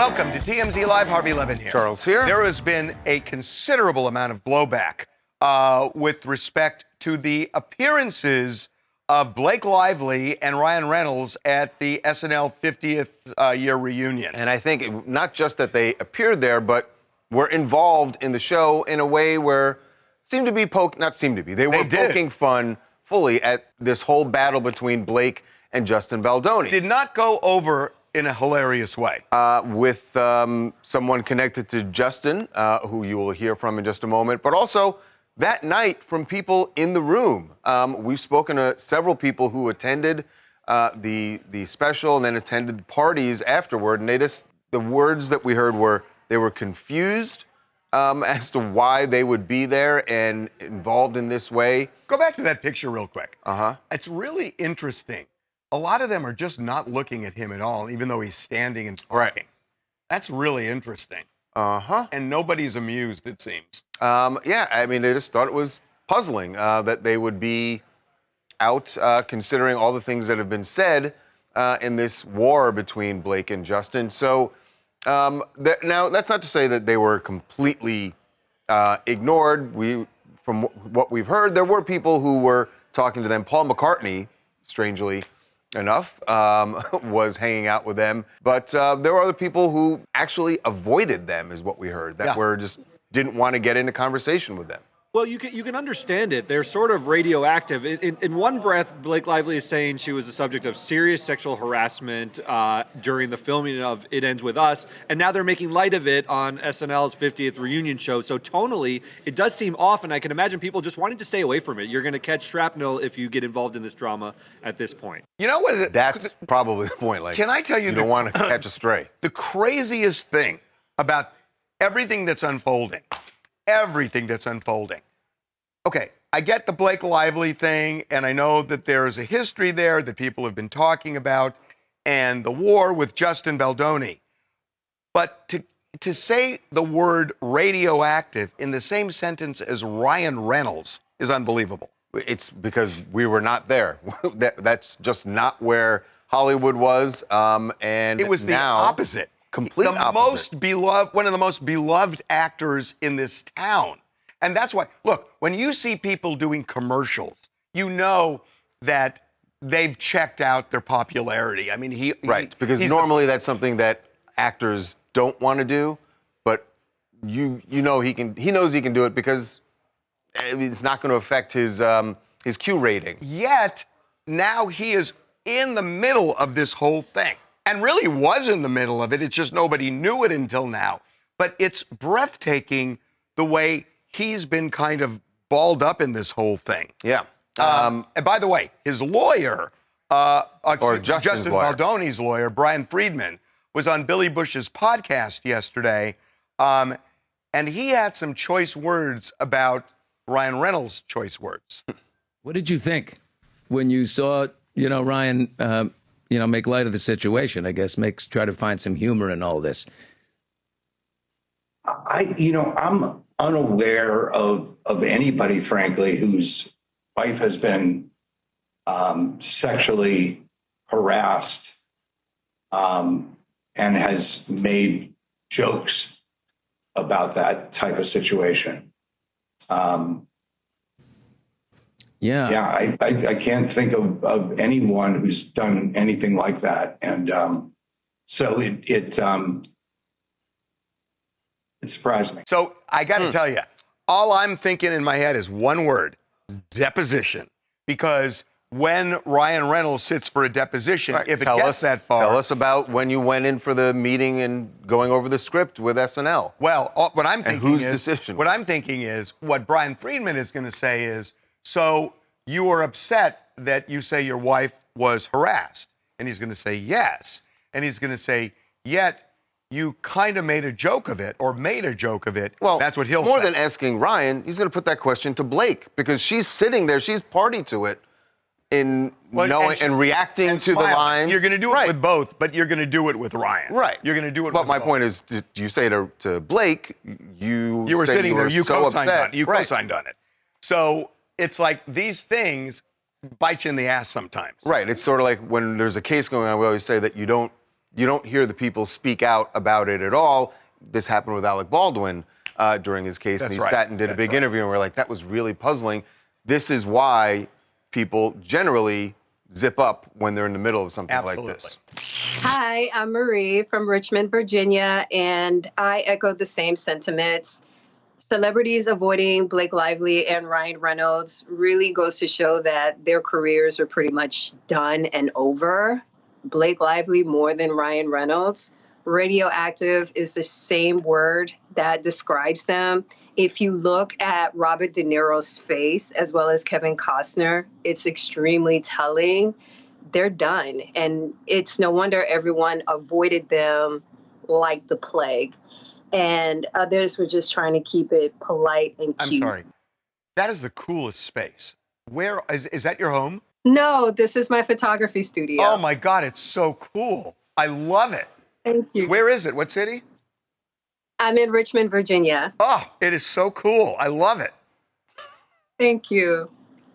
Welcome to TMZ Live. Harvey Levin here. Charles here. There has been a considerable amount of blowback with respect to the appearances of Blake Lively and Ryan Reynolds at the SNL 50th year reunion. And I think not just that they appeared there, but were involved in the show in a way where they were poking fun fully at this whole battle between Blake and Justin Baldoni. Did not go over in a hilarious way. With someone connected to Justin, who you will hear from in just a moment, but also that night from people in the room. We've spoken to several people who attended the special and then attended the parties afterward, and the words that we heard were they were confused as to why they would be there and involved in this way. Go back to that picture real quick. Uh-huh. It's really interesting. A lot of them are just not looking at him at all, even though he's standing and talking. Right. That's really interesting. Uh-huh. And nobody's amused, it seems. Yeah, I mean, they just thought it was puzzling that they would be out considering all the things that have been said in this war between Blake and Justin. So now, that's not to say that they were completely ignored. From what we've heard, there were people who were talking to them. Paul McCartney, strangely enough, was hanging out with them. But there were other people who actually avoided them, is what we heard, that were just didn't want to get into conversation with them. Well, you can understand it. They're sort of radioactive. In one breath, Blake Lively is saying she was the subject of serious sexual harassment during the filming of It Ends With Us, and now they're making light of it on SNL's 50th reunion show. So tonally, it does seem off, and I can imagine people just wanting to stay away from it. You're going to catch shrapnel if you get involved in this drama at this point. You know what? That's probably the point. Like, can I tell you, you don't want to catch a stray. The craziest thing about everything that's unfolding, okay, I get the Blake Lively thing, and I know that there is a history there that people have been talking about, and the war with Justin Baldoni. But to say the word radioactive in the same sentence as Ryan Reynolds is unbelievable. It's because we were not there. That's just not where Hollywood was. And it was the opposite. Complete opposite. One of the most beloved actors in this town. And that's why, look, when you see people doing commercials, you know that they've checked out their popularity. I mean, because normally that's something that actors don't want to do, but you know he knows he can do it because it's not going to affect his Q rating. Yet now he is in the middle of this whole thing, and really was in the middle of it. It's just nobody knew it until now. But it's breathtaking the way he's been kind of balled up in this whole thing. Yeah. And by the way, his lawyer, Justin Baldoni's lawyer, Brian Friedman, was on Billy Bush's podcast yesterday, and he had some choice words about Ryan Reynolds' choice words. What did you think when you saw, Ryan, make light of the situation? I guess try to find some humor in all this. I'm unaware of anybody, frankly, whose wife has been sexually harassed and has made jokes about that type of situation. I can't think of anyone who's done anything like that. And so it surprised me. So I got to tell you, all I'm thinking in my head is one word: deposition. Because when Ryan Reynolds sits for a deposition, if it gets that far, tell us about when you went in for the meeting and going over the script with SNL. Well, what I'm thinking is what Brian Friedman is going to say is, so you were upset that you say your wife was harassed, and he's going to say yes, and he's going to say yet you kind of made a joke of it. Well, that's what he'll say. More than asking Ryan, he's going to put that question to Blake because she's sitting there, she's party to it and reacting to the lines. You're going to do it with both, but you're going to do it with Ryan. Right. You're going to do it but with my both. point is, do you say to Blake, you were sitting there, you so co-signed upset. on it. You co-signed on it. So it's like these things bite you in the ass sometimes. Right. It's sort of like when there's a case going on, we always say that you don't you don't hear the people speak out about it at all. This happened with Alec Baldwin during his case, and he sat and did a big interview, and we're like, that was really puzzling. This is why people generally zip up when they're in the middle of something like this. Hi, I'm Marie from Richmond, Virginia, and I echo the same sentiments. Celebrities avoiding Blake Lively and Ryan Reynolds really goes to show that their careers are pretty much done and over. Blake Lively more than Ryan Reynolds. Radioactive is the same word that describes them. If you look at Robert De Niro's face as well as Kevin Costner, it's extremely telling. They're done. And it's no wonder everyone avoided them like the plague. And others were just trying to keep it polite and cute. I'm sorry. That is the coolest space. Where is that your home? No, this is my photography studio. Oh my God, it's so cool. I love it. Thank you. Where is it? What city? I'm in Richmond, Virginia. Oh, it is so cool. I love it. Thank you.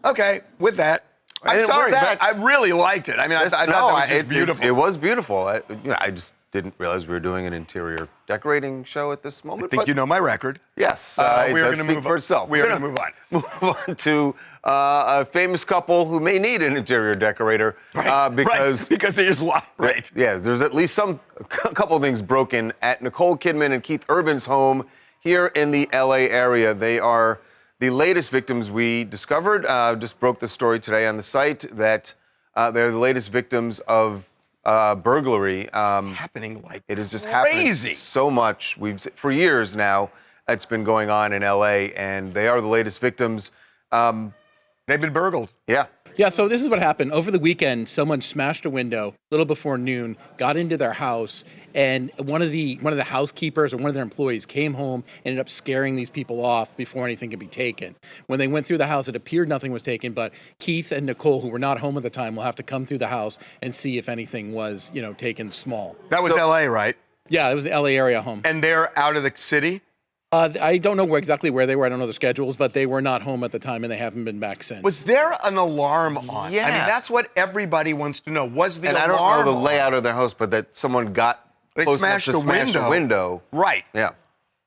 Okay, with that, I'm sorry, but I really liked it. I mean, I thought that was just beautiful. It was beautiful. I just didn't realize we were doing an interior decorating show at this moment. I think you know my record. Yes, we it are does going to speak for itself. We are going to move on. Move on to a famous couple who may need an interior decorator because they just lie. Right. Yeah, there's at least a couple of things broken at Nicole Kidman and Keith Urban's home here in the LA area. They are the latest victims we discovered. Just broke the story today on the site that they're the latest victims of burglary. It's happening like it is just crazy. Happening so much. For years now, it's been going on in LA, and they are the latest victims. They've been burgled. Yeah. Yeah, so this is what happened. Over the weekend, someone smashed a window a little before noon, got into their house, and one of the housekeepers or one of their employees came home, ended up scaring these people off before anything could be taken. When they went through the house, it appeared nothing was taken, but Keith and Nicole, who were not home at the time, will have to come through the house and see if anything was, taken small. That was LA, right? Yeah, it was the LA area home. And they're out of the city? I don't know exactly where they were. I don't know the schedules, but they were not home at the time, and they haven't been back since. Was there an alarm on? Yeah. I mean, that's what everybody wants to know. Was the and alarm I don't know the on? layout of their house, but that someone got close enough to smash a window. Right. Yeah.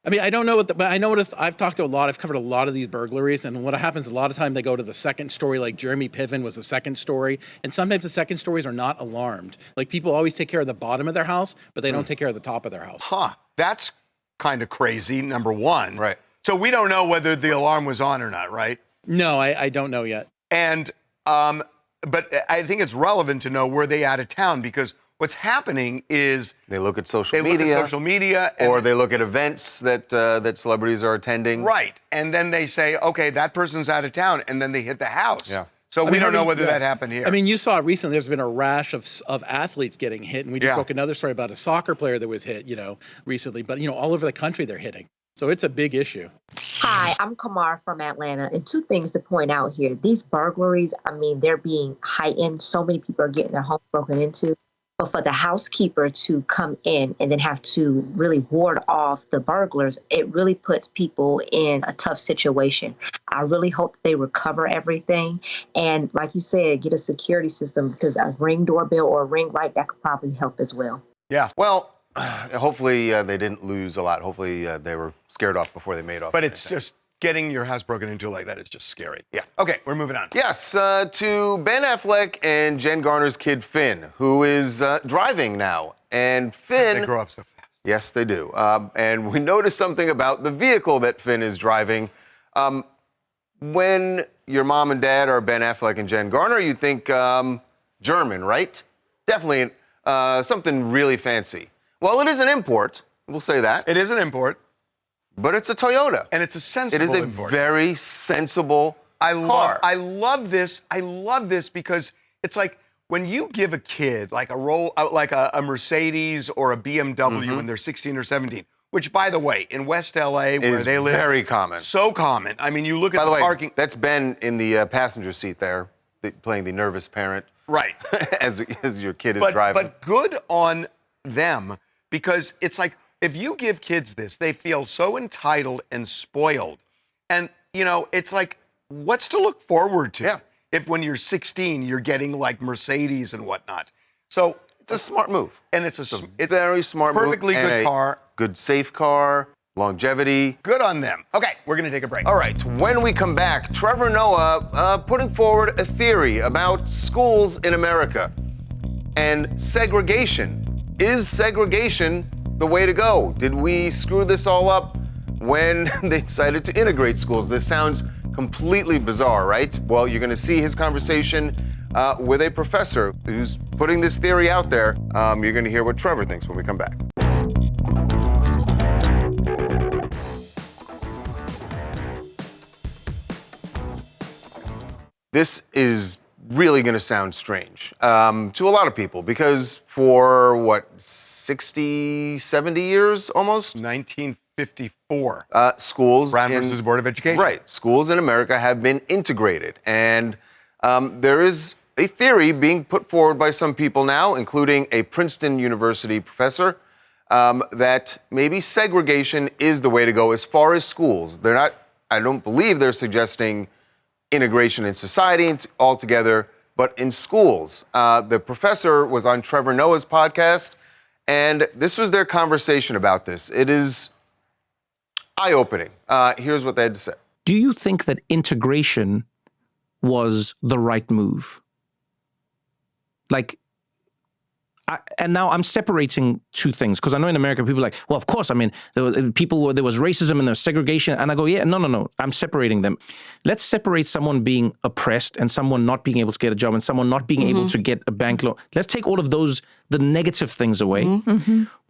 I mean, I don't know but I noticed, I've covered a lot of these burglaries, and what happens a lot of time they go to the second story, like Jeremy Piven was the second story, and sometimes the second stories are not alarmed. Like, people always take care of the bottom of their house, but they don't take care of the top of their house. Huh. That's kind of crazy, number one. Right. So we don't know whether the alarm was on or not, right? No, I don't know yet. And, but I think it's relevant to know, were they out of town? Because what's happening is they look at social media, or they look at events that celebrities are attending. Right. And then they say, okay, that person's out of town, and then they hit the house. Yeah. So we don't know whether that happened here. I mean, you saw recently there's been a rash of athletes getting hit, and we just broke another story about a soccer player that was hit, recently. But, all over the country they're hitting. So it's a big issue. Hi, I'm Kamar from Atlanta. And two things to point out here. These burglaries, I mean, they're being heightened. So many people are getting their homes broken into. But for the housekeeper to come in and then have to really ward off the burglars, it really puts people in a tough situation. I really hope they recover everything. And like you said, get a security system, because a Ring doorbell or a Ring light, that could probably help as well. Yeah. Well, hopefully they didn't lose a lot. Hopefully they were scared off before they made off. But it's just getting your house broken into like that is just scary. Yeah. Okay, we're moving on. Yes, to Ben Affleck and Jen Garner's kid Finn, who is driving now. And Finn... They grow up so fast. Yes, they do. And we noticed something about the vehicle that Finn is driving. When your mom and dad are Ben Affleck and Jen Garner, you think German, right? Definitely something really fancy. Well, it is an import. We'll say that. It is an import. But it's a Toyota. And it's a sensible import. It is a import. very sensible car. I love this. I love this because it's like when you give a kid like a Mercedes or a BMW when they're 16 or 17, which, by the way, in West LA where they live, very common. So common. I mean, you look at the parking. That's Ben in the passenger seat there, playing the nervous parent. Right. as your kid is driving. But good on them, because it's like, if you give kids this, they feel so entitled and spoiled. And, it's like, what's to look forward to? Yeah. If when you're 16, you're getting like Mercedes and whatnot. So It's a smart move. And it's a Very smart move. perfectly and good a car. Good, safe car, longevity. Good on them. Okay, we're going to take a break. All right, when we come back, Trevor Noah putting forward a theory about schools in America and segregation. Is segregation the way to go? Did we screw this all up when they decided to integrate schools? This sounds completely bizarre, right? Well, you're going to see his conversation with a professor who's putting this theory out there. You're going to hear what Trevor thinks when we come back. This is really going to sound strange to a lot of people because for, what, 60, 70 years almost? 1954. Schools Brown versus Board of Education. Right. Schools in America have been integrated. And there is a theory being put forward by some people now, including a Princeton University professor, that maybe segregation is the way to go as far as schools. They're not, I don't believe they're suggesting integration in society altogether, but in schools. The professor was on Trevor Noah's podcast, and this was their conversation about this. It is eye-opening. Here's what they had to say. Do you think that integration was the right move? Like, and now I'm separating two things, because I know in America people are like, well, of course, I mean, there was racism and there was segregation. And I go, yeah, no, I'm separating them. Let's separate someone being oppressed and someone not being able to get a job and someone not being able to get a bank loan. Let's take all of those, the negative things away,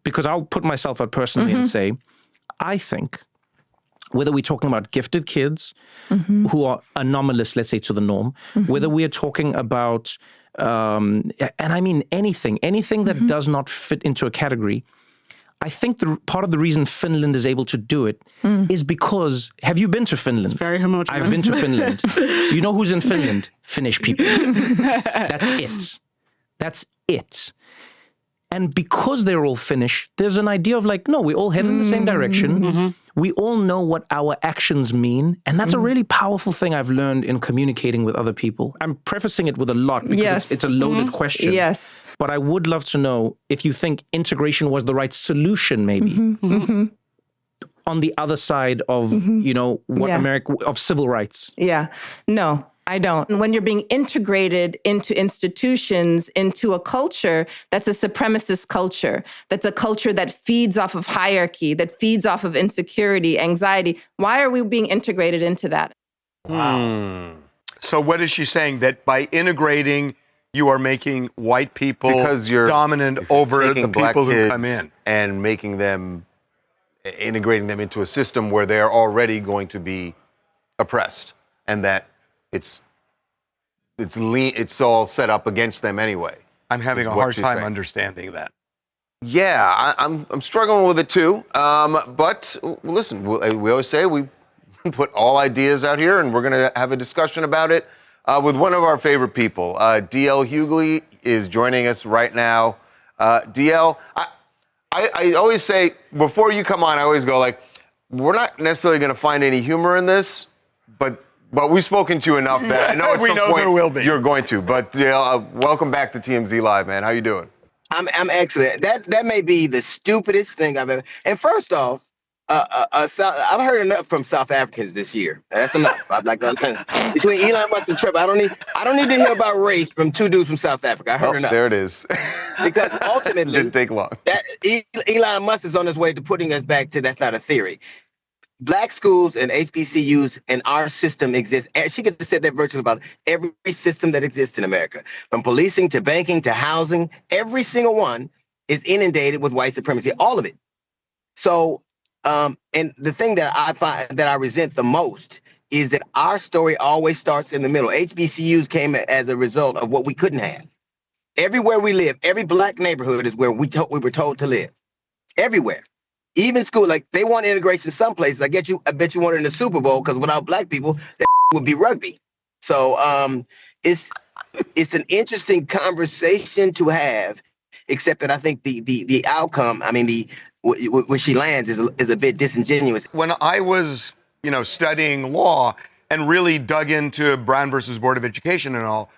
because I'll put myself out personally and say, I think whether we're talking about gifted kids who are anomalous, let's say, to the norm, whether we are talking about and I mean anything that does not fit into a category. I think part of the reason Finland is able to do it is because, have you been to Finland? It's very homogeneous. I've been to Finland. You know who's in Finland? Finnish people. That's it. That's it. And because they're all Finnish, there's an idea of like, no, we all head in the same direction. We all know what our actions mean. And that's a really powerful thing I've learned in communicating with other people. I'm prefacing it with a lot because it's a loaded question. Yes. But I would love to know if you think integration was the right solution, maybe. On the other side of, you know, what America, of civil rights. Yeah. No, I don't. When you're being integrated into institutions, into a culture that's a supremacist culture, that's a culture that feeds off of hierarchy, that feeds off of insecurity, anxiety, why are we being integrated into that? Wow. So what is she saying? That by integrating, you are making white people Because you're dominant over the people who come in. And making them, integrating them into a system where they're already going to be oppressed, and that it's all set up against them anyway. I'm having a hard time understanding that. Yeah, I'm struggling with it too. But listen, we always say we put all ideas out here, and we're going to have a discussion about it with one of our favorite people. D.L. Hughley is joining us right now. D.L., I always say, before you come on, I always go like, we're not necessarily going to find any humor in this, but we've spoken to you enough that I know at some point there will be. You're going to. But welcome back to TMZ Live, man. How you doing? I'm excellent. That may be the stupidest thing I've ever. And first off, I've heard enough from South Africans this year. That's enough. I'm like, between Elon Musk and Trevor, I don't need to hear about race from two dudes from South Africa. I heard enough. There it is. Because ultimately, didn't take long. That Elon Musk is on his way to putting us back to that's not a theory. Black schools and HBCUs and our system exists. She could have said that virtually about every system that exists in America, from policing to banking to housing. Every single one is inundated with white supremacy, all of it. So, and the thing that I find that I resent the most is that our story always starts in the middle. HBCUs came as a result of what we couldn't have. Everywhere we live, every black neighborhood is where we were told to live. Everywhere. Even school, like they want integration some places. I bet you want it in the Super Bowl, because without black people, that would be rugby. So it's an interesting conversation to have, except that I think the outcome, I mean, where she lands is a bit disingenuous. When I was, studying law and really dug into Brown versus Board of Education and all,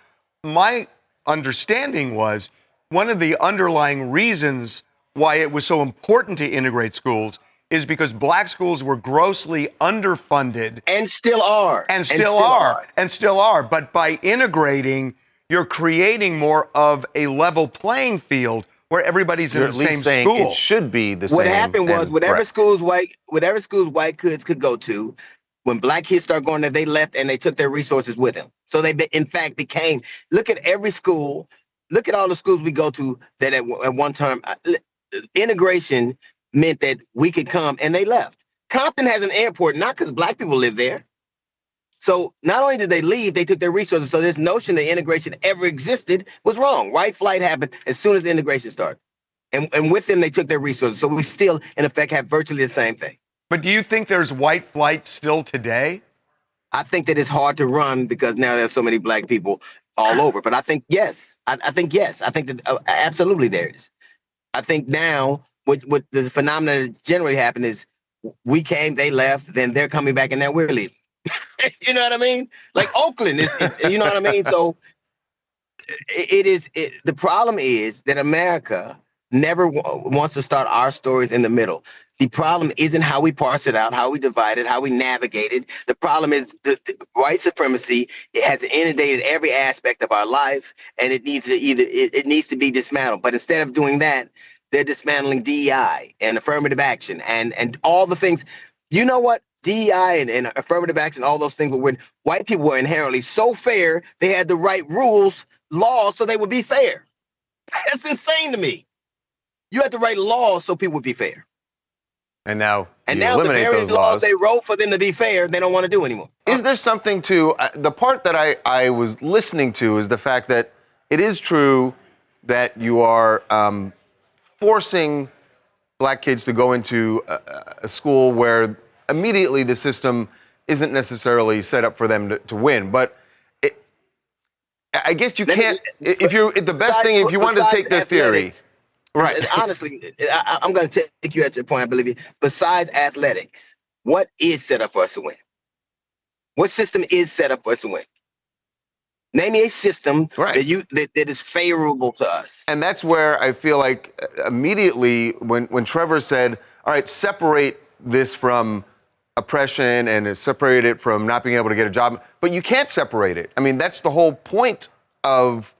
my understanding was one of the underlying reasons why it was so important to integrate schools is because black schools were grossly underfunded. And still are. And still are. But by integrating, you're creating more of a level playing field where everybody's You're in at the least same saying school. it should be the same. What happened was whatever right. schools white kids could go to, when black kids started going there, they left and they took their resources with them. So they, in fact, became, look at every school, look at all the schools we go to that at one time, integration meant that we could come, and they left. Compton has an airport, not because black people live there. So not only did they leave, they took their resources. So this notion that integration ever existed was wrong. White flight happened as soon as the integration started. And with them, they took their resources. So we still, in effect, have virtually the same thing. But do you think there's white flight still today? I think that it's hard to run because now there's so many black people all over. But I think yes. I think yes. I think that absolutely there is. I think now what the phenomenon that generally happened is we came, they left, then they're coming back, and now we're leaving. You know what I mean? Like Oakland is you know what I mean? So the problem is that America never wants to start our stories in the middle. The problem isn't how we parse it out, how we divide it, how we navigate it. The problem is the white supremacy. It has inundated every aspect of our life, and it needs to be dismantled. But instead of doing that, they're dismantling DEI and affirmative action and all the things. You know what? DEI and affirmative action, all those things were when white people were inherently so fair, they had the right rules, laws, so they would be fair. That's insane to me. You had the right laws so people would be fair. And now And you now the eliminate very those laws laws. they wrote for them to be fair, they don't want to do anymore. Is there something to the part that I was listening to is the fact that it is true that you are forcing black kids to go into a school where immediately the system isn't necessarily set up for them to win. But I guess you can't, if you want to take their theory. Right. Honestly, I'm going to take you at your point, I believe. Besides athletics, what is set up for us to win? What system is set up for us to win? Name me a system that is favorable to us. And that's where I feel like immediately when Trevor said, all right, separate this from oppression and separate it from not being able to get a job, but you can't separate it. I mean, that's the whole point of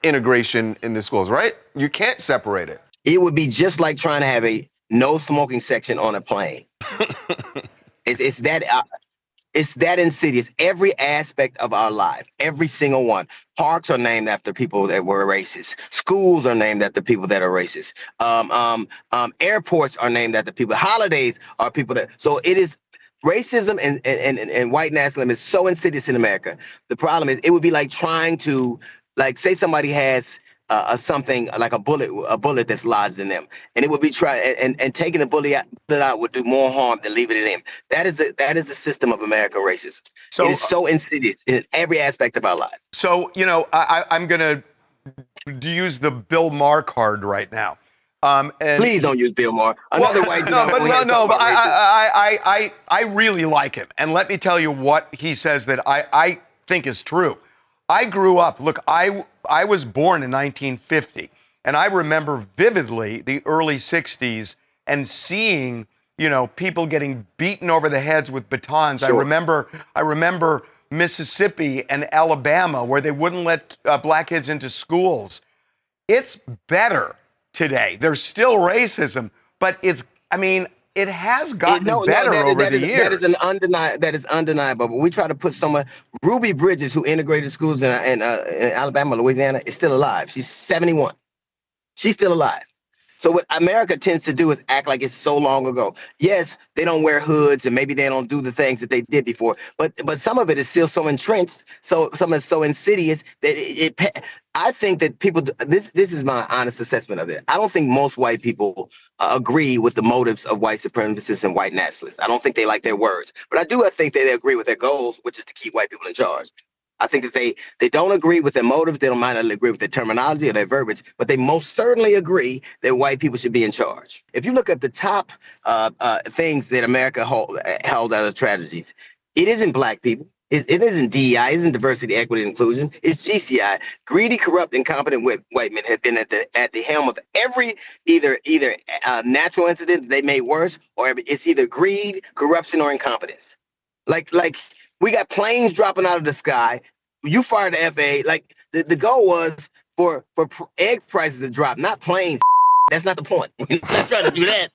integration in the schools, right? You can't separate it. It would be just like trying to have a no smoking section on a plane. It's that insidious. Every aspect of our life, every single one. Parks are named after people that were racist. Schools are named after people that are racist. Airports are named after people. Holidays are people that. So it is. Racism and white nationalism is so insidious in America. The problem is it would be like trying to, like, say somebody has something like a bullet that's lodged in them, and it would be and taking the bullet out would do more harm than leaving it in. That is the system of American racism. So it is so insidious in every aspect of our life. So I'm gonna use the Bill Maher card right now. And please don't use Bill Maher. Another white dude. But I really like him, and let me tell you what he says that I think is true. I grew up. Look, I was born in 1950, and I remember vividly the early 60s and seeing people getting beaten over the heads with batons. Sure. I remember Mississippi and Alabama where they wouldn't let black kids into schools. It's better today. There's still racism, but it has gotten better over the years. That is undeniable. But we try to put someone. Ruby Bridges, who integrated schools in Alabama, Louisiana, is still alive. She's 71. She's still alive. So what America tends to do is act like it's so long ago. Yes, they don't wear hoods and maybe they don't do the things that they did before, but some of it is still so entrenched, so some is so insidious that I think that people. This is my honest assessment of it. I don't think most white people agree with the motives of white supremacists and white nationalists. I don't think they like their words, but I think they agree with their goals, which is to keep white people in charge. I think that they don't agree with their motives. They don't might not agree with their terminology or their verbiage, but they most certainly agree that white people should be in charge. If you look at the top things that America held as tragedies, it isn't black people. It isn't DEI, it isn't diversity, equity, and inclusion. It's GCI. Greedy, corrupt, incompetent white men have been at the helm of every either natural incident they made worse, or it's either greed, corruption, or incompetence. Like we got planes dropping out of the sky. You fired the FAA. Like the goal was for egg prices to drop, not planes. That's not the point. We're not trying to do that.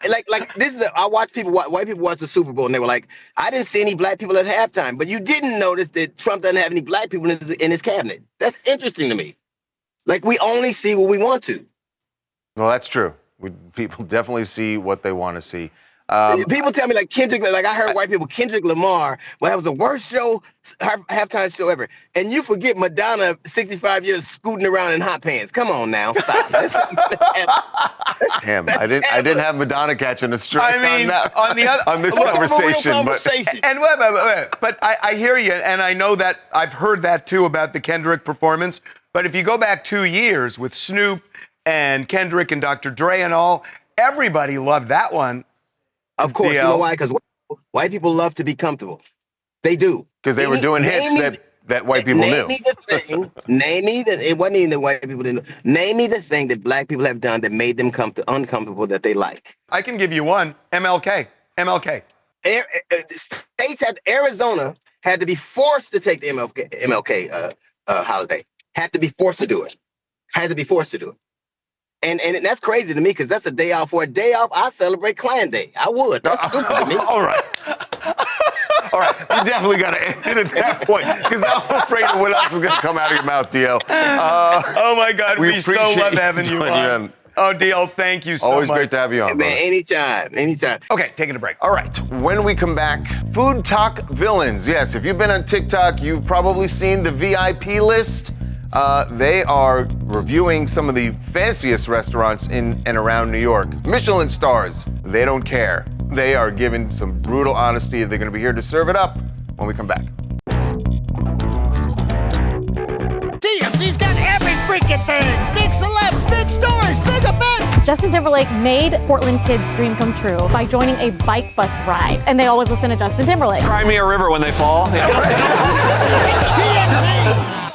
Like this is I watch white people watch the Super Bowl and they were like, I didn't see any black people at halftime, but you didn't notice that Trump doesn't have any black people in his cabinet. That's interesting to me. Like we only see what we want to. Well, that's true. People definitely see what they want to see. People tell me like Kendrick, like I heard white people, Kendrick Lamar, well, that was the worst show, halftime show ever. And you forget Madonna, 65 years, scooting around in hot pants. Come on now, stop. Damn, I didn't have Madonna catching a strike on this conversation. But I hear you, and I know that I've heard that too about the Kendrick performance. But if you go back 2 years with Snoop and Kendrick and Dr. Dre and all, everybody loved that one. Of course, you know why? Because white people love to be comfortable. They do. Because they were doing hits that white people knew. Name me the thing. It wasn't even that white people didn't know. Name me the thing that black people have done that made them uncomfortable that they like. I can give you one. MLK. States Arizona had to be forced to take the MLK holiday. Had to be forced to do it. And that's crazy to me because that's a day off. For a day off, I celebrate Klan Day. I would. That's stupid to me. All right. You definitely got to end it at that point because now I'm afraid of what else is going to come out of your mouth, DL. Oh, my God. We so love having you on. Oh, DL, thank you so much. Always great to have you on, man. Anytime. Okay, taking a break. All right, when we come back, food talk villains. Yes, if you've been on TikTok, you've probably seen the VIP list. They are reviewing some of the fanciest restaurants in and around New York. Michelin stars, they don't care. They are giving some brutal honesty. They're going to be here to serve it up when we come back. TMZ's got every freaking thing. Big celebs, big stories, big events. Justin Timberlake made Portland kids' dream come true by joining a bike bus ride. And they always listen to Justin Timberlake. Cry me a river when they fall. Yeah. It's TMZ.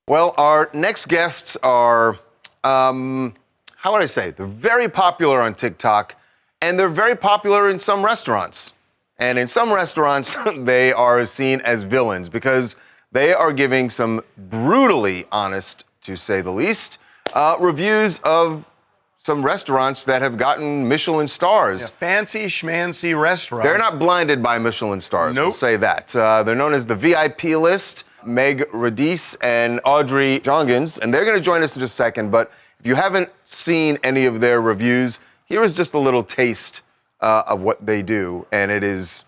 Well, our next guests are, how would I say? They're very popular on TikTok, and they're very popular in some restaurants. And in some restaurants, they are seen as villains because they are giving some brutally honest, to say the least, reviews of some restaurants that have gotten Michelin stars. Yeah, fancy schmancy restaurants. They're not blinded by Michelin stars, Nope. We'll say that. They're known as the VIP list. Meg Radice and Audrey Jongans, and they're going to join us in just a second. But if you haven't seen any of their reviews, here is just a little taste of what they do, and it is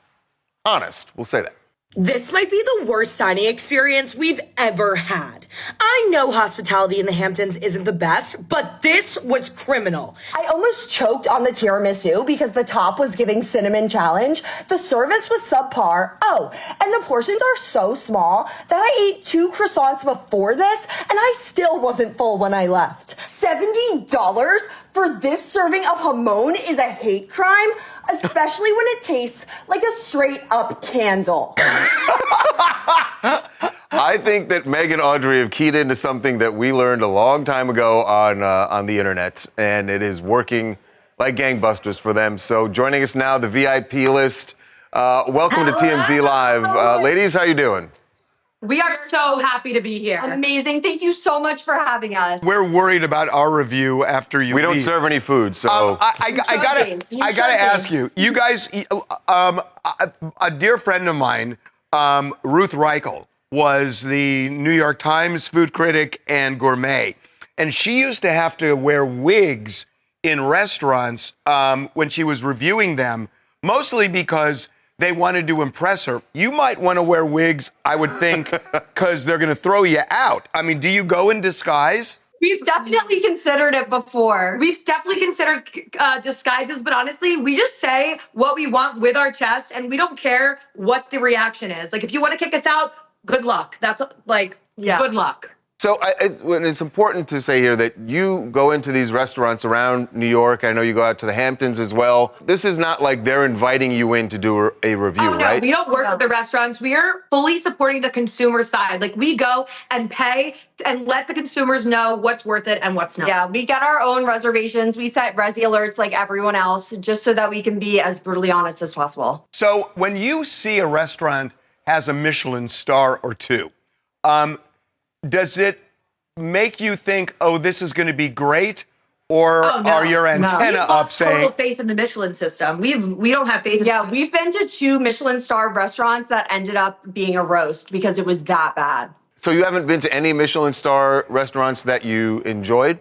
honest. We'll say that. This might be the worst dining experience we've ever had. I know hospitality in the Hamptons isn't the best, but this was criminal. I almost choked on the tiramisu because the top was giving cinnamon challenge. The service was subpar. Oh, and the portions are so small that I ate 2 croissants before this and I still wasn't full when I left. $70 for this serving of hamon is a hate crime, especially when it tastes like a straight up candle. I think that Meg and Audrey have keyed into something that we learned a long time ago on the internet, and it is working like gangbusters for them. So joining us now, the VIP list. Welcome to TMZ Live. Ladies, how you doing? We are so happy to be here. Amazing. Thank you so much for having us. We're worried about our review after you We don't leave. serve any food, so... I gotta ask you. You guys, a dear friend of mine, Ruth Reichel, was the New York Times food critic and gourmet. And she used to have to wear wigs in restaurants when she was reviewing them, mostly because they wanted to impress her. You might want to wear wigs, I would think, because they're going to throw you out. I mean, do you go in disguise? We've definitely considered it before. We've definitely considered disguises, but honestly, we just say what we want with our chest, and we don't care what the reaction is. Like, if you want to kick us out, good luck. That's good luck. So it's important to say here that you go into these restaurants around New York. I know you go out to the Hamptons as well. This is not like they're inviting you in to do a review, Oh, no, right? we don't work with the restaurants. We are fully supporting the consumer side. Like, we go and pay and let the consumers know what's worth it and what's not. Yeah, we get our own reservations. We set Resi alerts like everyone else, just so that we can be as brutally honest as possible. So when you see a restaurant has a Michelin star or two, does it make you think, oh, this is going to be great? Or are your antenna up saying... total faith in the Michelin system. We don't have faith in... Yeah, we've been to 2 Michelin star restaurants that ended up being a roast because it was that bad. So you haven't been to any Michelin star restaurants that you enjoyed?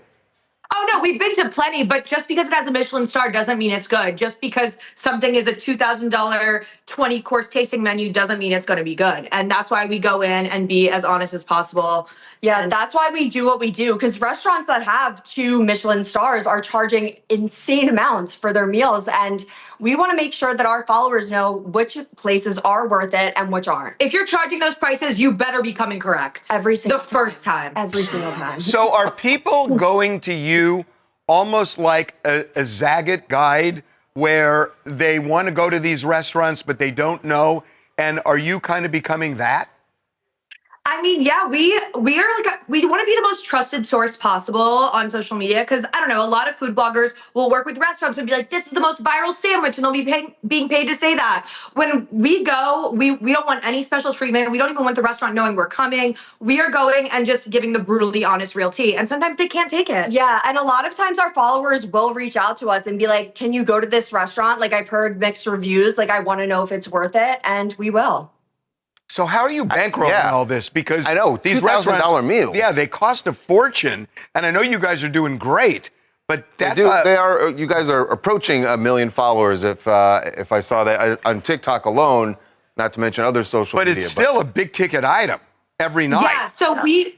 Oh, no, we've been to plenty, but just because it has a Michelin star doesn't mean it's good. Just because something is a $2,000 20-course tasting menu doesn't mean it's going to be good. And that's why we go in and be as honest as possible. Yeah, that's why we do what we do, because restaurants that have 2 Michelin stars are charging insane amounts for their meals, and we want to make sure that our followers know which places are worth it and which aren't. If you're charging those prices, you better be coming correct. Every single first time. Every single time. So are people going to you almost like a Zagat guide where they want to go to these restaurants, but they don't know? And are you kind of becoming that? I mean, yeah, we are like, we want to be the most trusted source possible on social media, because I don't know, a lot of food bloggers will work with restaurants and be like, this is the most viral sandwich, and they'll be being paid to say that. When we go, we don't want any special treatment. We don't even want the restaurant knowing we're coming. We are going and just giving the brutally honest real tea, and sometimes they can't take it. Yeah, and a lot of times our followers will reach out to us and be like, can you go to this restaurant? Like, I've heard mixed reviews. Like, I want to know if it's worth it, and we will. So how are you bankrolling all this? Because I know, these $2,000 meals. Yeah, they cost a fortune, and I know you guys are doing great, but that's they are. You guys are approaching 1 million followers. If I saw that on TikTok alone, not to mention other social media. But it's still a big ticket item every night. Yeah, so we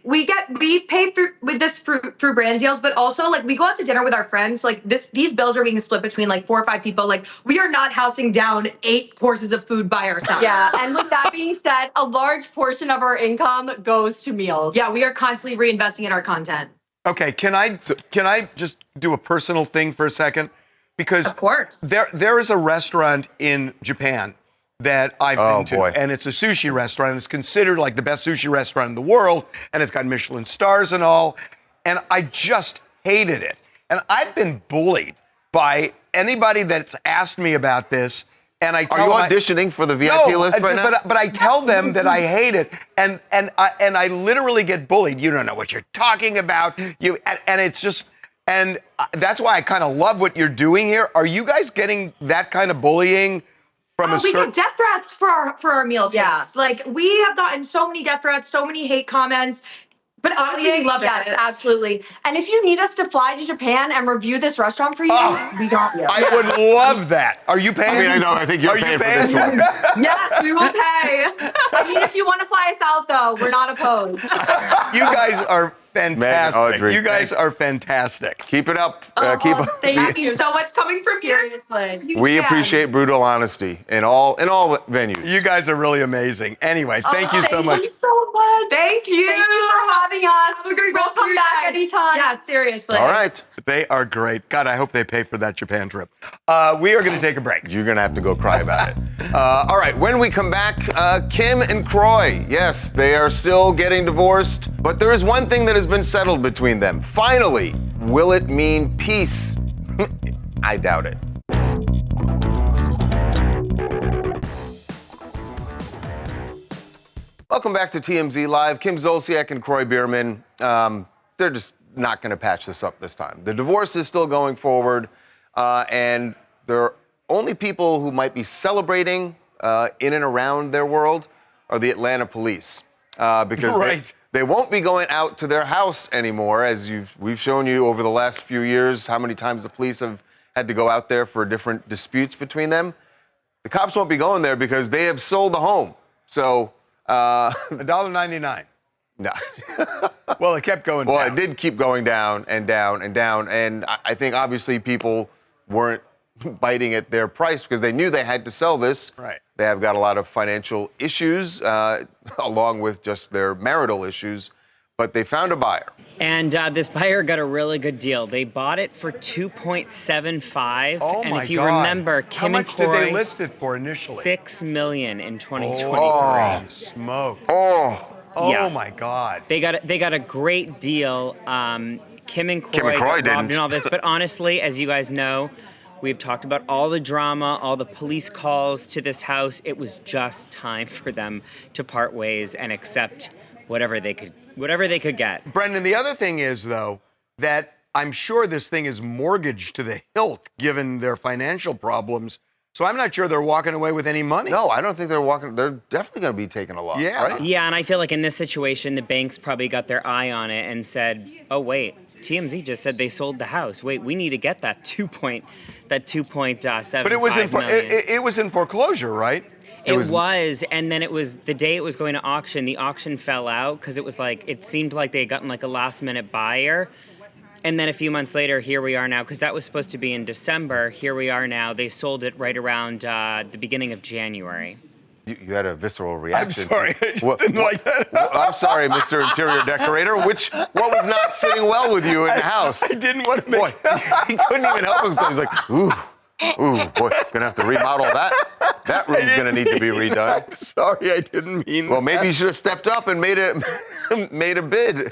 pay through brand deals, but also like we go out to dinner with our friends. Like these bills are being split between like 4 or 5 people. Like we are not housing down 8 courses of food by ourselves. Yeah, and with that being said, a large portion of our income goes to meals. Yeah, we are constantly reinvesting in our content. Okay, can I just do a personal thing for a second? Because of course, there is a restaurant in Japan that I've been to, boy. and it's a sushi restaurant. It's considered like the best sushi restaurant in the world, and it's got Michelin stars and all, and I just hated it. And I've been bullied by anybody that's asked me about this, and I tell Are you auditioning for the VIP list right now? But I tell them that I hate it, and I literally get bullied. You don't know what you're talking about. And it's just, and that's why I kind of love what you're doing here. Are you guys getting that kind of bullying? We get death threats for our meal tips. Yeah. Like we have gotten so many death threats, so many hate comments. But honestly, we love it. Yes, absolutely. And if you need us to fly to Japan and review this restaurant for you, we got you. I would love that. Are you paying? I mean, I know. I think you're paying for this one. Yes, we will pay. I mean, if you want to fly us out, though, we're not opposed. You guys are fantastic. Audrey, you guys are fantastic. Keep it up. Thank you so much coming from Seriously. We appreciate brutal honesty in all venues. You guys are really amazing. Anyway, thank you so much. Thank you so much. Thank you. Thank you for having us. Have a great We'll rest of come your back day. anytime. Yeah, seriously. All right. They are great. God, I hope they pay for that Japan trip. We are going to take a break. You're going to have to go cry about it. All right. When we come back, Kim and Kroy. Yes, they are still getting divorced, but there is one thing that has been settled between them. Finally, will it mean peace? I doubt it. Welcome back to TMZ Live. Kim Zolciak and Kroy Biermann. They're just not going to patch this up this time. The divorce is still going forward, and there are only people who might be celebrating in and around their world are the Atlanta police, because they won't be going out to their house anymore, as we've shown you over the last few years how many times the police have had to go out there for different disputes between them. The cops won't be going there because they have sold the home. So $1.99. No. Well, it kept going down. Well, it did keep going down and down and down. And I think obviously people weren't biting at their price because they knew they had to sell this. Right. They have got a lot of financial issues along with just their marital issues. but they found a buyer. And this buyer got a really good deal. They bought it for $2.75. Oh and my if you God. remember, How Kim and much Kroy, did they list it for initially? $6 million in 2023. Oh, smoke. Oh. Oh my God. They got a great deal. Kim and Kroy got robbed didn't. and all this, but honestly, as you guys know, we've talked about all the drama, all the police calls to this house. It was just time for them to part ways and accept whatever they could get. Brendan, the other thing is, though, that I'm sure this thing is mortgaged to the hilt given their financial problems. So I'm not sure they're walking away with any money. No, I don't think they're walking. They're definitely going to be taking a loss, right? Yeah, and I feel like in this situation, the banks probably got their eye on it and said, oh, wait, TMZ just said they sold the house. Wait, we need to get that 2.75 But it was million. it was in foreclosure, right? It was, and then it was the day it was going to auction. The auction fell out because it was like it seemed like they had gotten like a last-minute buyer, and then a few months later, here we are now. Because that was supposed to be in December. Here we are now. They sold it right around the beginning of January. You had a visceral reaction. I'm sorry, I just didn't like that. I'm sorry, Mr. Interior Decorator. What was not sitting well with you in the house? I didn't want to make. Boy, he couldn't even help himself. He's like, ooh, boy, gonna have to remodel that. That room's gonna need to be redone. I'm sorry, I didn't mean. Well, maybe you should have stepped up and made a bid.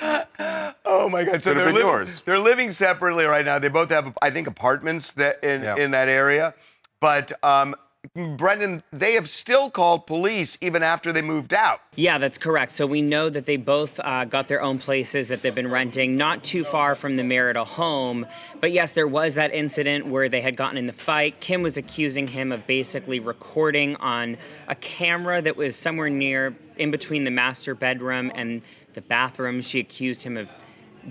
Oh my God! So they're living separately right now. They both have, I think, apartments in that area. But Brendan, they have still called police even after they moved out. Yeah, that's correct. So we know that they both got their own places that they've been renting, not too far from the marital home. But yes, there was that incident where they had gotten in the fight. Kim was accusing him of basically recording on a camera that was somewhere near in between the master bedroom and the bathroom. She accused him of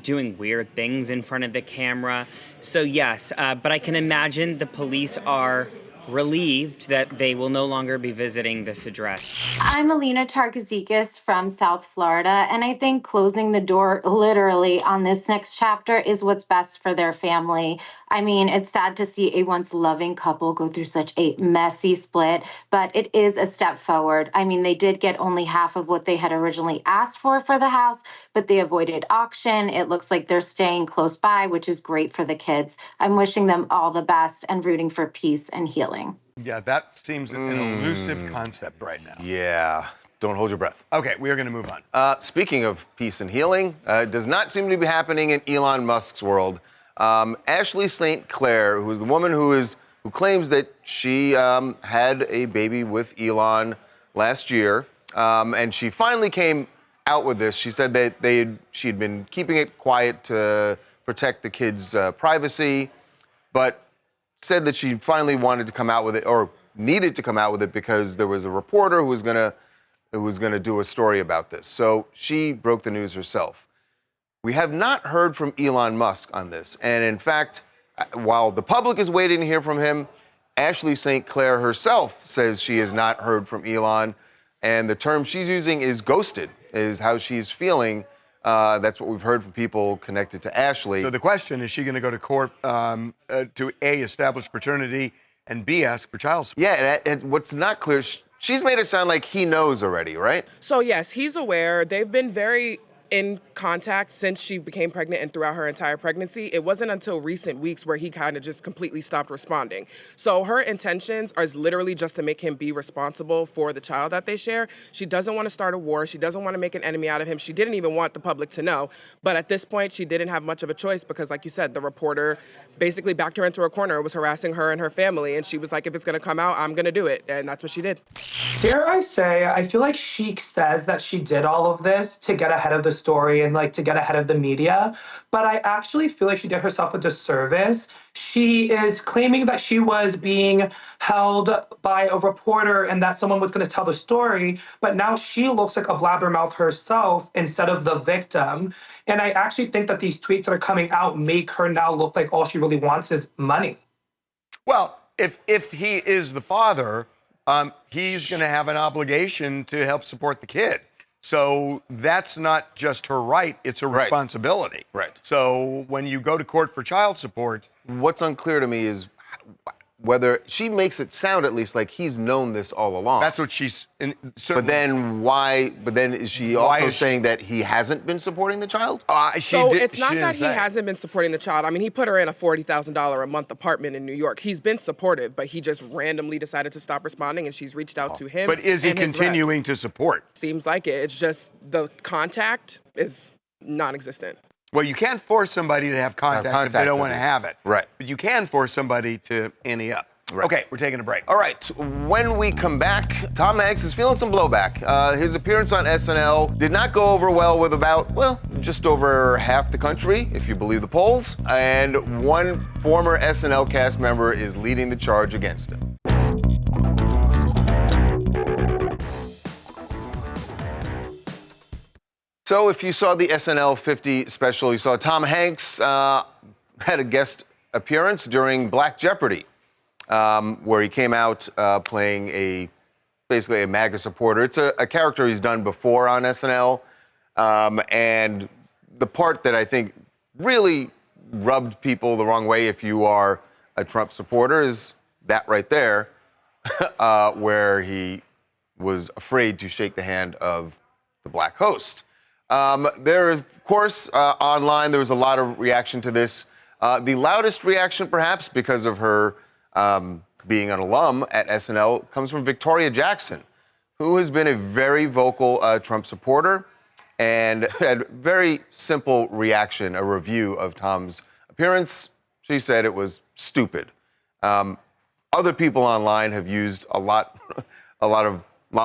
doing weird things in front of the camera. So yes, but I can imagine the police are relieved that they will no longer be visiting this address. I'm Alina Tarkazikis from South Florida, and I think closing the door literally on this next chapter is what's best for their family. I mean, it's sad to see a once loving couple go through such a messy split, but it is a step forward. I mean, they did get only half of what they had originally asked for the house, but they avoided auction. It looks like they're staying close by, which is great for the kids. I'm wishing them all the best and rooting for peace and healing. Yeah, that seems an elusive concept right now. Yeah, don't hold your breath. Okay, we are going to move on. Speaking of peace and healing, it does not seem to be happening in Elon Musk's world. Ashley St. Clair, who is the woman who claims that she had a baby with Elon last year, and she finally came out with this. She said that she'd been keeping it quiet to protect the kids' privacy, but said that she finally wanted to come out with it, or needed to come out with it, because there was a reporter who was gonna do a story about this. So she broke the news herself. We have not heard from Elon Musk on this, and in fact, while the public is waiting to hear from him, Ashley St. Clair herself says she has not heard from Elon, and the term she's using is ghosted, is how she's feeling. That's what we've heard from people connected to Ashley. So the question, is she going to go to court to A, establish paternity, and B, ask for child support? Yeah, and what's not clear, she's made it sound like he knows already, right? So yes, he's aware. They've been very in contact since she became pregnant and throughout her entire pregnancy. It wasn't until recent weeks where he kind of just completely stopped responding. So her intentions are literally just to make him be responsible for the child that they share. She doesn't want to start a war. She doesn't want to make an enemy out of him. She didn't even want the public to know. But at this point, she didn't have much of a choice because, like you said, the reporter basically backed her into a corner, was harassing her and her family. And she was like, if it's going to come out, I'm going to do it. And that's what she did. Dare I say, I feel like she says that she did all of this to get ahead of the story and like to get ahead of the media, but I actually feel like she did herself a disservice. She is claiming that she was being held by a reporter and that someone was going to tell the story, but now she looks like a blabbermouth herself instead of the victim. And I actually think that these tweets that are coming out make her now look like all she really wants is money. Well, if he is the father, he's going to have an obligation to help support the kid. So that's not just her right, it's a responsibility. Right. So when you go to court for child support... What's unclear to me is whether she makes it sound at least like he's known this all along. That's what she's. But then why? But then is she also saying that he hasn't been supporting the child? It's not that he hasn't been supporting the child. I mean, he put her in a $40,000 a month apartment in New York. He's been supportive, but he just randomly decided to stop responding, and she's reached out to him. But is he and his continuing reps. to support? Seems like it. It's just the contact is non-existent. Well, you can't force somebody to have contact if they don't want to have it. Right. But you can force somebody to ante up. Right. Okay, we're taking a break. All right, when we come back, Tom Hanks is feeling some blowback. His appearance on SNL did not go over well with about, well, just over half the country, if you believe the polls. And one former SNL cast member is leading the charge against him. So if you saw the SNL 50 special, you saw Tom Hanks had a guest appearance during Black Jeopardy, where he came out playing basically a MAGA supporter. It's a character he's done before on SNL. And the part that I think really rubbed people the wrong way if you are a Trump supporter is that right there, where he was afraid to shake the hand of the black host. There, of course, online, there was a lot of reaction to this. The loudest reaction, perhaps, because of her being an alum at SNL, comes from Victoria Jackson, who has been a very vocal Trump supporter and had very simple reaction, a review of Tom's appearance. She said it was stupid. Other people online have used a lot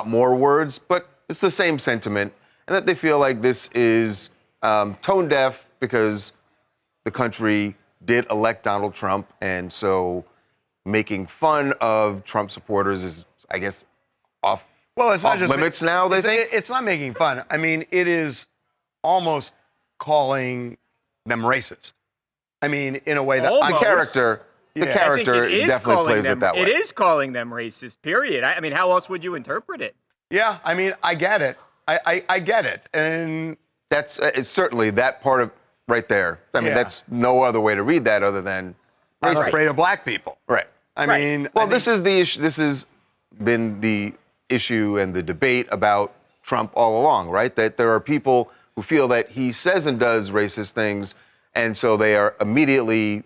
more words, but it's the same sentiment. And that they feel like this is tone deaf because the country did elect Donald Trump, and so making fun of Trump supporters is, I guess, off limits now, they think? It's not making fun. I mean, it is almost calling them racist. I mean, in a way that the character definitely plays it that way. It is calling them racist, period. I mean, how else would you interpret it? Yeah, I mean, I get it. I get it, and that's it's certainly that part of right there. I mean, that's no other way to read that other than I'm afraid of black people. Right. I mean, well, this is the issue. This has been the issue and the debate about Trump all along, right? That there are people who feel that he says and does racist things, and so they are immediately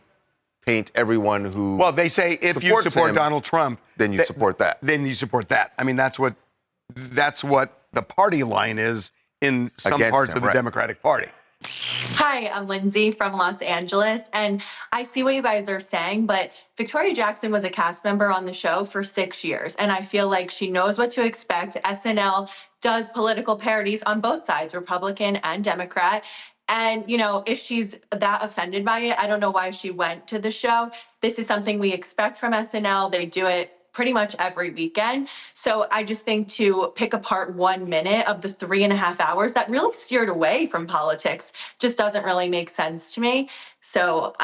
paint everyone who. Well, they say if you support Donald Trump, then you support that. Then you support that. I mean, that's what the party line is in some parts of the Democratic Party. Hi, I'm Lindsay from Los Angeles, and I see what you guys are saying, but Victoria Jackson was a cast member on the show for 6 years, and I feel like she knows what to expect. SNL does political parodies on both sides, Republican and Democrat. And, you know, if she's that offended by it, I don't know why she went to the show. This is something we expect from SNL. They do it pretty much every weekend. So I just think to pick apart 1 minute of the 3.5 hours that really steered away from politics just doesn't really make sense to me. So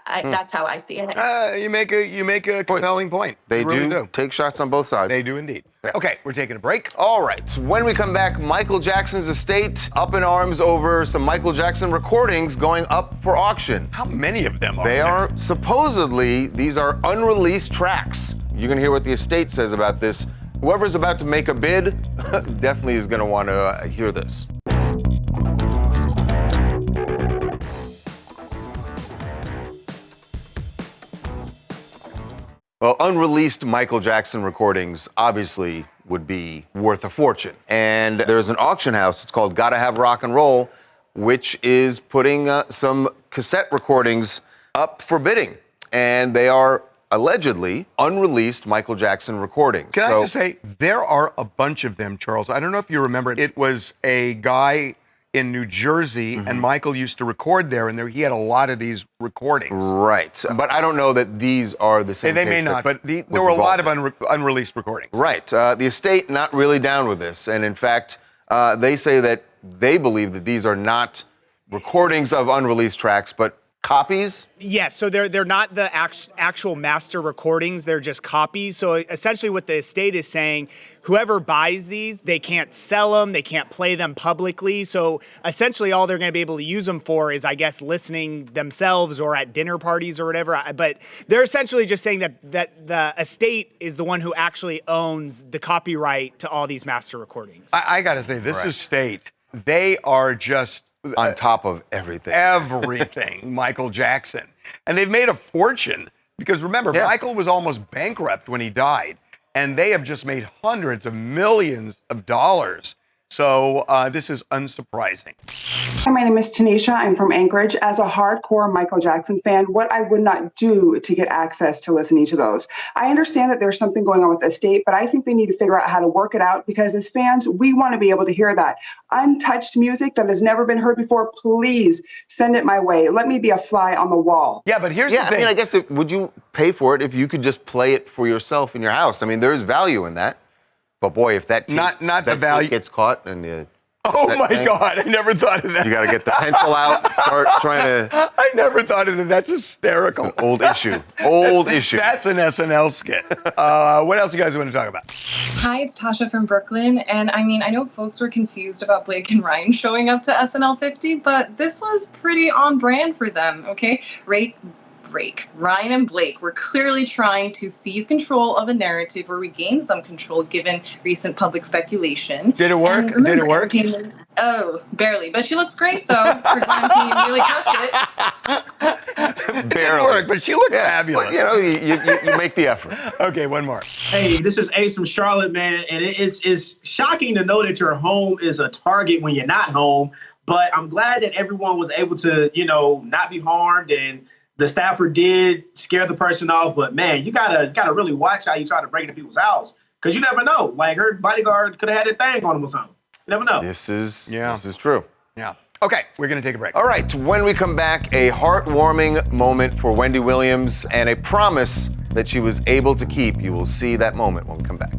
that's how I see it. You make a compelling point. They really do take shots on both sides. They do indeed. Yeah. Okay, we're taking a break. All right. When we come back, Michael Jackson's estate up in arms over some Michael Jackson recordings going up for auction. How many of them are They there? are supposedly, these are unreleased tracks. You're going to hear what the estate says about this. Whoever's about to make a bid definitely is going to want to hear this. Well, unreleased Michael Jackson recordings obviously would be worth a fortune. And there's an auction house, it's called Gotta Have Rock and Roll, which is putting some cassette recordings up for bidding. And they are allegedly unreleased Michael Jackson recordings. Can I just say, there are a bunch of them, Charles. I don't know if you remember it. It was a guy in New Jersey, and Michael used to record there, and he had a lot of these recordings. Right. But I don't know that these are the same They may not, but there were a lot of unreleased recordings. Right. The estate not really down with this. And in fact, they say that they believe that these are not recordings of unreleased tracks, but copies? Yes, so they're not the actual master recordings, they're just copies. So essentially what the estate is saying, whoever buys these, they can't sell them, they can't play them publicly. So essentially all they're going to be able to use them for is, I guess, listening themselves or at dinner parties or whatever. But they're essentially just saying that the estate is the one who actually owns the copyright to all these master recordings. I got to say, this estate, they are just on top of everything. Everything, Michael Jackson. And they've made a fortune because remember, Michael was almost bankrupt when he died, and they have just made hundreds of millions of dollars. So this is unsurprising. Hi, my name is Tanisha. I'm from Anchorage. As a hardcore Michael Jackson fan, what I would not do to get access to listening to those. I understand that there's something going on with the estate, but I think they need to figure out how to work it out because as fans, we want to be able to hear that untouched music that has never been heard before. Please send it my way. Let me be a fly on the wall. Yeah, but here's the thing. I mean, I guess would you pay for it if you could just play it for yourself in your house? I mean, there's value in that. But boy, if that tape, not the value gets caught and the oh my God, I never thought of that. You got to get the pencil out, start trying to. I never thought of that. That's hysterical. It's an old issue. Old issue. That's an SNL skit. What else you guys want to talk about? Hi, it's Tasha from Brooklyn. And I mean, I know folks were confused about Blake and Ryan showing up to SNL 50, but this was pretty on brand for them, okay? Ryan and Blake were clearly trying to seize control of a narrative or regain some control given recent public speculation. Did it work? Did it work? Oh, barely. But she looks great, though. For Glam Team, really crushed it. Barely. It worked, but she looked fabulous. Well, you know, you make the effort. Okay, one more. Hey, this is Ace from Charlotte, man. And it's shocking to know that your home is a target when you're not home. But I'm glad that everyone was able to, you know, not be harmed and the staffer did scare the person off, but man, you gotta really watch how you try to break into people's house because you never know. Like her bodyguard could have had a thing on him or something. You never know. This is true. Yeah. Okay, we're gonna take a break. All right. When we come back, a heartwarming moment for Wendy Williams and a promise that she was able to keep. You will see that moment when we come back.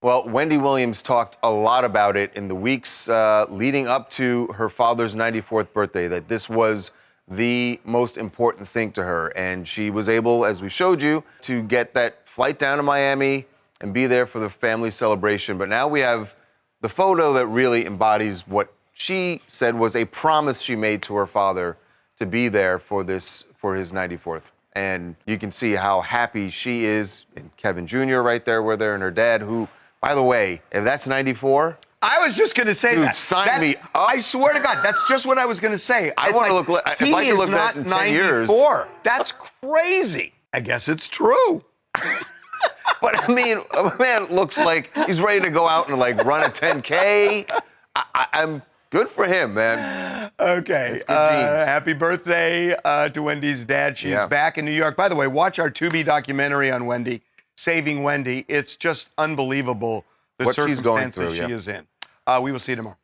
Well, Wendy Williams talked a lot about it in the weeks leading up to her father's 94th birthday, that this was the most important thing to her. And she was able, as we showed you, to get that flight down to Miami and be there for the family celebration. But now we have the photo that really embodies what she said was a promise she made to her father to be there for his 94th. And you can see how happy she is. And Kevin Jr. right there with her and her dad, who, by the way, if that's 94, I was just going to say that. Sign me up. I swear to God, that's just what I was going to say. I want to look. If I can look that in 10 years, that's crazy. I guess it's true. But I mean, a man looks like he's ready to go out and like run a 10K. I'm good for him, man. Okay. Happy birthday to Wendy's dad. She's back in New York. By the way, watch our Tubi documentary on Wendy. Saving Wendy. It's just unbelievable the what she's going circumstances through, she is in. We will see you tomorrow.